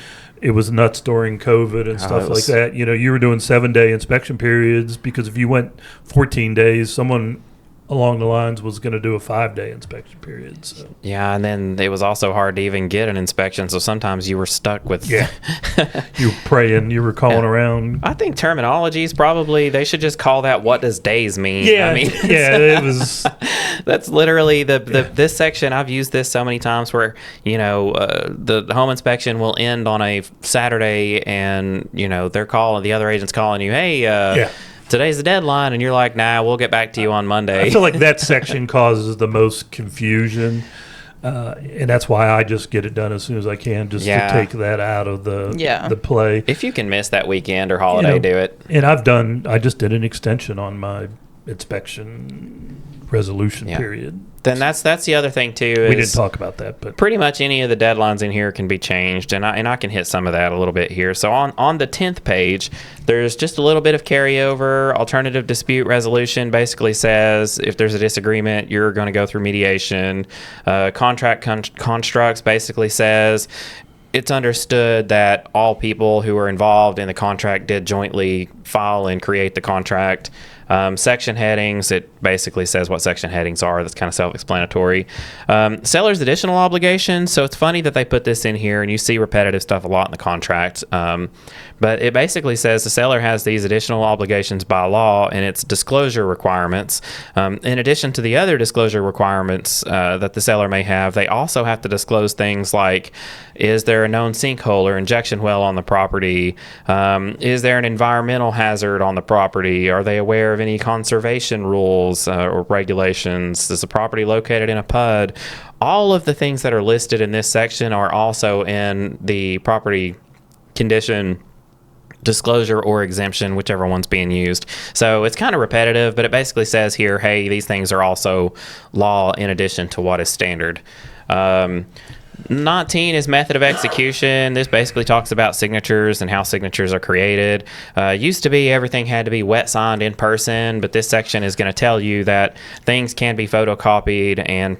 it was nuts during COVID and stuff like that. You were doing 7-day inspection periods because if you went 14 days, someone along the lines was going to do a 5-day inspection period. So. Yeah, and then it was also hard to even get an inspection, so sometimes you were stuck with... Yeah. You were praying, you were calling around. I think terminology is probably... They should just call that what does days mean. Yeah, I mean, it was... That's literally this section. I've used this so many times where, the home inspection will end on a Saturday and, the other agent's calling you, hey, today's the deadline, and you're like, nah, we'll get back to you on Monday. I feel like that section causes the most confusion, and that's why I just get it done as soon as I can, just to take that out of the play. If you can miss that weekend or holiday, do it. And I just did an extension on my inspection resolution period. Then that's the other thing too. We didn't talk about that, but pretty much any of the deadlines in here can be changed, and I can hit some of that a little bit here. So on the 10th page, there's just a little bit of carryover. Alternative dispute resolution basically says if there's a disagreement, you're going to go through mediation. Contract constructs basically says it's understood that all people who are involved in the contract did jointly file and create the contract. Section headings, it basically says what section headings are. That's kind of self-explanatory. Seller's additional obligations. So it's funny that they put this in here, and you see repetitive stuff a lot in the contract. But it basically says the seller has these additional obligations by law, and it's disclosure requirements. In addition to the other disclosure requirements that the seller may have, they also have to disclose things like, is there a known sinkhole or injection well on the property? Is there an environmental hazard on the property? Are they aware of any conservation rules or regulations? Is the property located in a PUD? All of the things that are listed in this section are also in the property condition disclosure or exemption, whichever one's being used. So it's kind of repetitive, but it basically says here, hey, these things are also law in addition to what is standard. 19 is method of execution. This basically talks about signatures and how signatures are created. Used to be everything had to be wet signed in person, but this section is going to tell you that things can be photocopied, and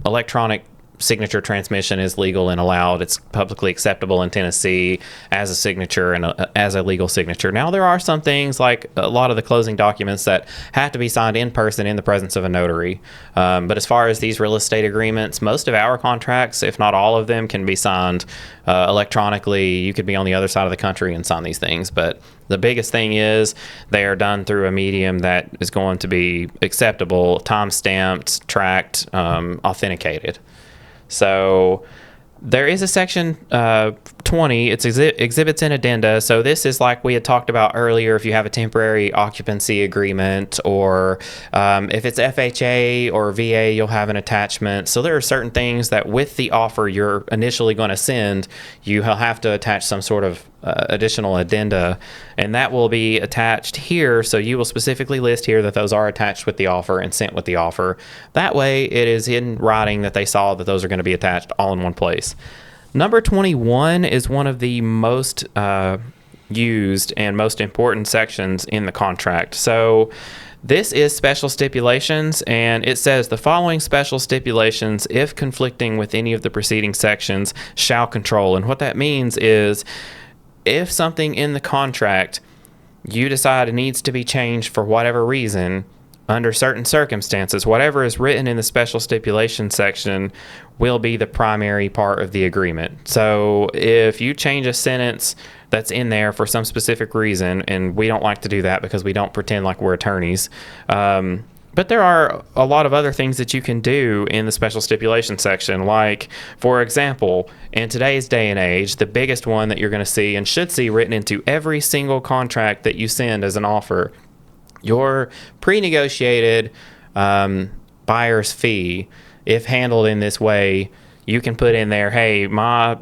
electronic signature transmission is legal and allowed. It's publicly acceptable in Tennessee as a signature and as a legal signature. Now, there are some things like a lot of the closing documents that have to be signed in person in the presence of a notary. But as far as these real estate agreements, most of our contracts, if not all of them, can be signed electronically. You could be on the other side of the country and sign these things. But the biggest thing is they are done through a medium that is going to be acceptable, time-stamped, tracked, authenticated. So there is a section 20. It's exhibits and addenda. So this is like we had talked about earlier. If you have a temporary occupancy agreement, or if it's FHA or VA, you'll have an attachment. So there are certain things that with the offer you're initially going to send, you have to attach some sort of additional addenda, and that will be attached here. So you will specifically list here that those are attached with the offer and sent with the offer. That way it is in writing that they saw that those are going to be attached all in one place. Number 21 is one of the most used and most important sections in the contract. So this is special stipulations, and it says the following special stipulations, if conflicting with any of the preceding sections, shall control. And what that means is if something in the contract you decide it needs to be changed for whatever reason, under certain circumstances, whatever is written in the special stipulation section will be the primary part of the agreement. So if you change a sentence that's in there for some specific reason, and we don't like to do that because we don't pretend like we're attorneys, but there are a lot of other things that you can do in the special stipulation section. Like, for example, in today's day and age, the biggest one that you're going to see and should see written into every single contract that you send as an offer, your pre-negotiated buyer's fee, if handled in this way, you can put in there, hey, my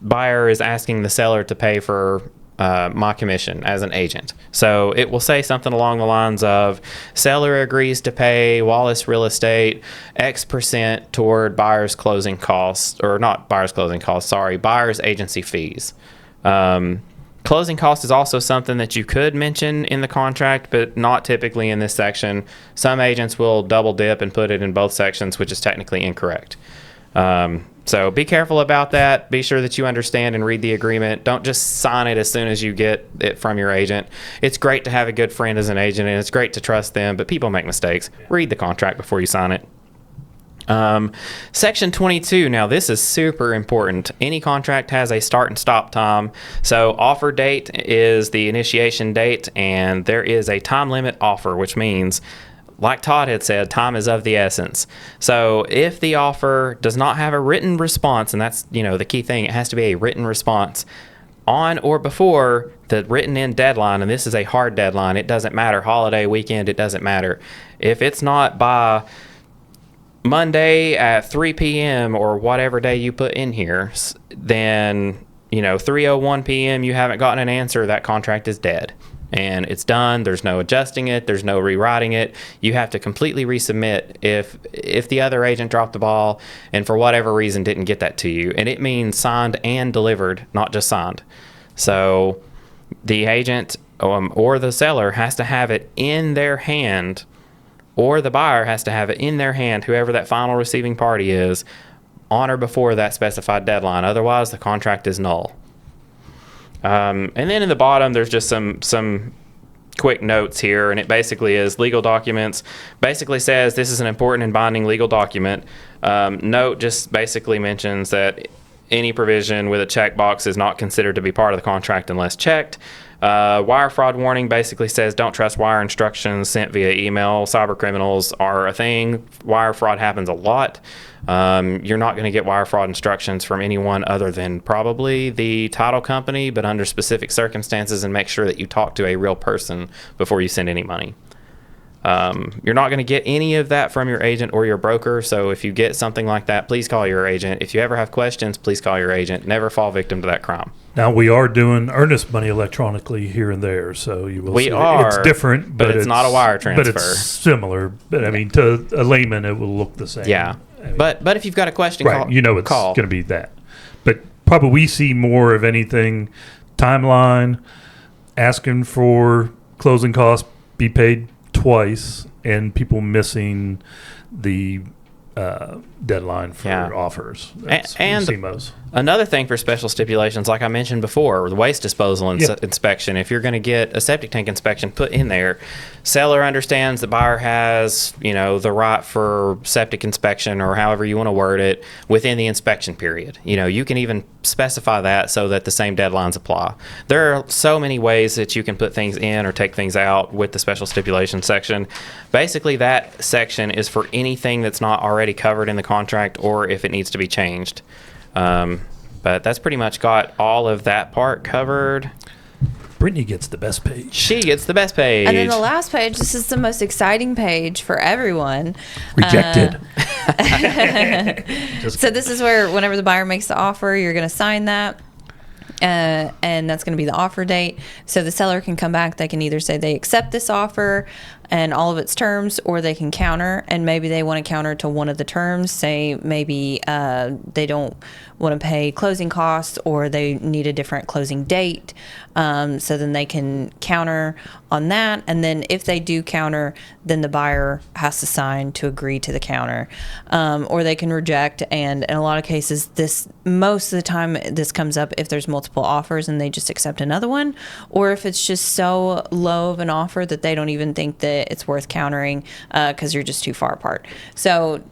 buyer is asking the seller to pay for my commission as an agent. So it will say something along the lines of, seller agrees to pay Wallace Real Estate X% toward buyer's closing costs, or not buyer's closing costs, sorry, buyer's agency fees. Closing cost is also something that you could mention in the contract, but not typically in this section. Some agents will double dip and put it in both sections, which is technically incorrect. So be careful about that. Be sure that you understand and read the agreement. Don't just sign it as soon as you get it from your agent. It's great to have a good friend as an agent, and it's great to trust them, but people make mistakes. Read the contract before you sign it. Section 22. Now, this is super important. Any contract has a start and stop time. So offer date is the initiation date, and there is a time limit offer, which means, like Todd had said, time is of the essence. So if the offer does not have a written response, and that's, the key thing, it has to be a written response on or before the written in deadline, and this is a hard deadline. It doesn't matter. Holiday, weekend, it doesn't matter. If it's not by Monday at 3 p.m. or whatever day you put in here, then 3:01 p.m. you haven't gotten an answer, that contract is dead and it's done. There's no adjusting it, there's no rewriting it. You have to completely resubmit if the other agent dropped the ball and for whatever reason didn't get that to you. And it means signed and delivered, not just signed. So the agent or the seller has to have it in their hand, or the buyer has to have it in their hand, whoever that final receiving party is, on or before that specified deadline. Otherwise, the contract is null. And then in the bottom, there's just some quick notes here, and it basically is legal documents. Basically says this is an important and binding legal document. Note just basically mentions that any provision with a checkbox is not considered to be part of the contract unless checked. Wire fraud warning basically says don't trust wire instructions sent via email. Cyber criminals are a thing. Wire fraud happens a lot. You're not going to get wire fraud instructions from anyone other than probably the title company, but under specific circumstances, and make sure that you talk to a real person before you send any money. You're not going to get any of that from your agent or your broker. So if you get something like that, please call your agent. If you ever have questions, please call your agent. Never fall victim to that crime. Now, we are doing earnest money electronically here and there, so you will see it's different, but it's not a wire transfer. But it's similar. But I mean, to a layman, it will look the same. Yeah, I mean, but if you've got a question, right, call, it's going to be that. But probably we see more of anything timeline, asking for closing costs be paid twice, and people missing the deadline for offers. And another thing for special stipulations, like I mentioned before, the waste disposal inspection. If you're going to get a septic tank inspection put in there, seller understands the buyer has, the right for septic inspection, or however you want to word it, within the inspection period. You can even specify that so that the same deadlines apply. There are so many ways that you can put things in or take things out with the special stipulation section. Basically, that section is for anything that's not already covered in the contract, or if it needs to be changed. But that's pretty much got all of that part covered. Brittany gets the best page. She gets the best page. And then the last page, this is the most exciting page for everyone. Rejected. So this is where whenever the buyer makes the offer, you're going to sign that. and that's going to be the offer date. So the seller can come back. They can either say they accept this offer and all of its terms, or they can counter, and maybe they want to counter to one of the terms. Say maybe they don't want to pay closing costs, or they need a different closing date. So then they can counter on that. And then if they do counter, then the buyer has to sign to agree to the counter, or they can reject. And in a lot of cases, most of the time this comes up if there's multiple offers and they just accept another one, or if it's just so low of an offer that they don't even think that it's worth countering because you're just too far apart. So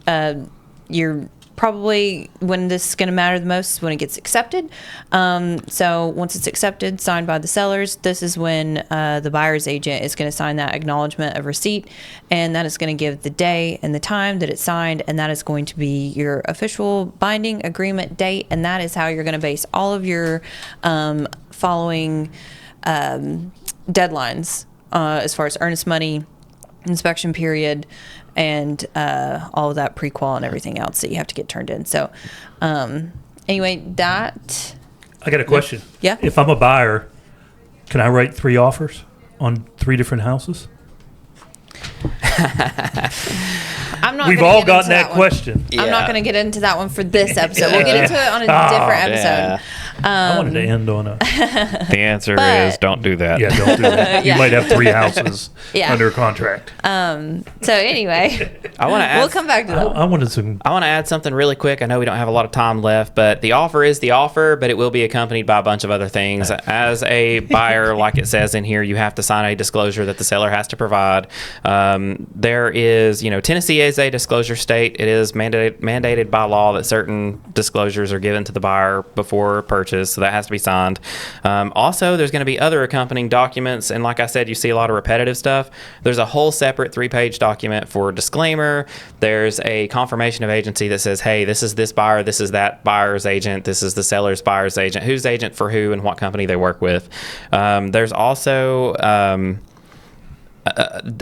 you're probably, when this is going to matter the most is when it gets accepted. So once it's accepted, signed by the sellers, this is when the buyer's agent is going to sign that acknowledgement of receipt, and that is going to give the day and the time that it's signed, and that is going to be your official binding agreement date, and that is how you're going to base all of your following deadlines as far as earnest money, inspection period, and all of that pre-qual and everything else that you have to get turned in. So anyway, that... I got a question. Yeah. If I'm a buyer, can I write 3 offers on 3 different houses? I'm not We've gonna all get gotten into that one. question. I'm not going to get into that one for this episode. We'll get into it on a different episode. I wanted to end on a... The answer But- is don't do that. Yeah, don't do that. Yeah. You might have 3 houses Yeah. under contract. So anyway, I want to add. we'll come back to that one. I wanted some... I want to add something really quick. I know we don't have a lot of time left, but the offer is the offer, but it will be accompanied by a bunch of other things. As a buyer, like it says in here, you have to sign a disclosure that the seller has to provide. There is, Tennessee is a disclosure state. It is mandated by law that certain disclosures are given to the buyer before purchase, so that has to be signed. Also, there's going to be other accompanying documents, and like I said, you see a lot of repetitive stuff. There's a whole separate 3-page document for disclaimer. There's a confirmation of agency that says, hey, this is this buyer, this is that buyer's agent, this is the seller's buyer's agent, who's agent for who and what company they work with. There's also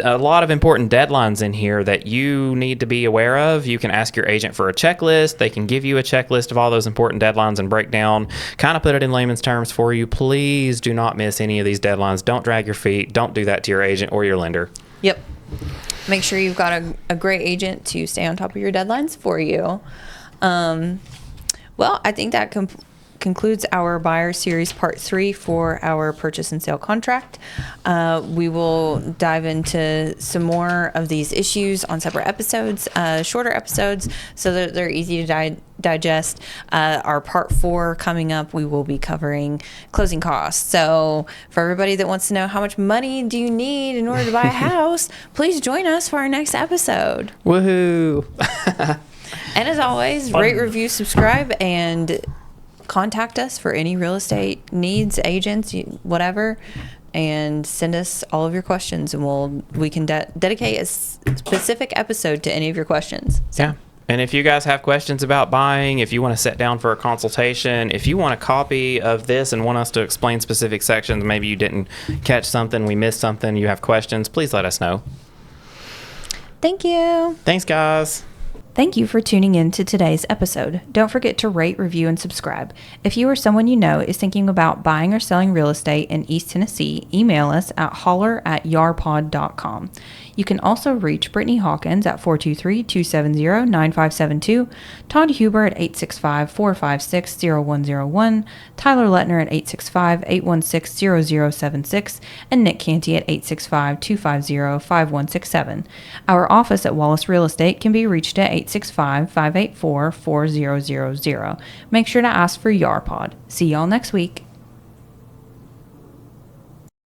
a lot of important deadlines in here that you need to be aware of. You can ask your agent for a checklist. They can give you a checklist of all those important deadlines and break down, kind of put it in layman's terms for you. Please do not miss any of these deadlines. Don't drag your feet. Don't do that to your agent or your lender. Yep. Make sure you've got a great agent to stay on top of your deadlines for you. Well, I think that concludes our buyer series part 3 for our purchase and sale contract. We will dive into some more of these issues on separate episodes, shorter episodes, so that they're easy to digest. Our part 4 coming up, we will be covering closing costs. So for everybody that wants to know how much money do you need in order to buy a house, please join us for our next episode. Woohoo! And as always, rate, review, subscribe, and contact us for any real estate needs, agents, whatever, and send us all of your questions, and we can dedicate a specific episode to any of your questions. Yeah. And if you guys have questions about buying, if you want to sit down for a consultation, if you want a copy of this and want us to explain specific sections, maybe you didn't catch something, we missed something, you have questions, please let us know. Thank you. Thanks, guys. Thank you for tuning in to today's episode. Don't forget to rate, review, and subscribe. If you or someone you know is thinking about buying or selling real estate in East Tennessee, email us at holler@yarpod.com. You can also reach Brittany Hawkins at 423-270-9572, Todd Huber at 865-456-0101, Tyler Letner at 865-816-0076, and Nick Cantey at 865-250-5167. Our office at Wallace Real Estate can be reached at 865-584-4000. Make sure to ask for YAR Pod. See y'all next week.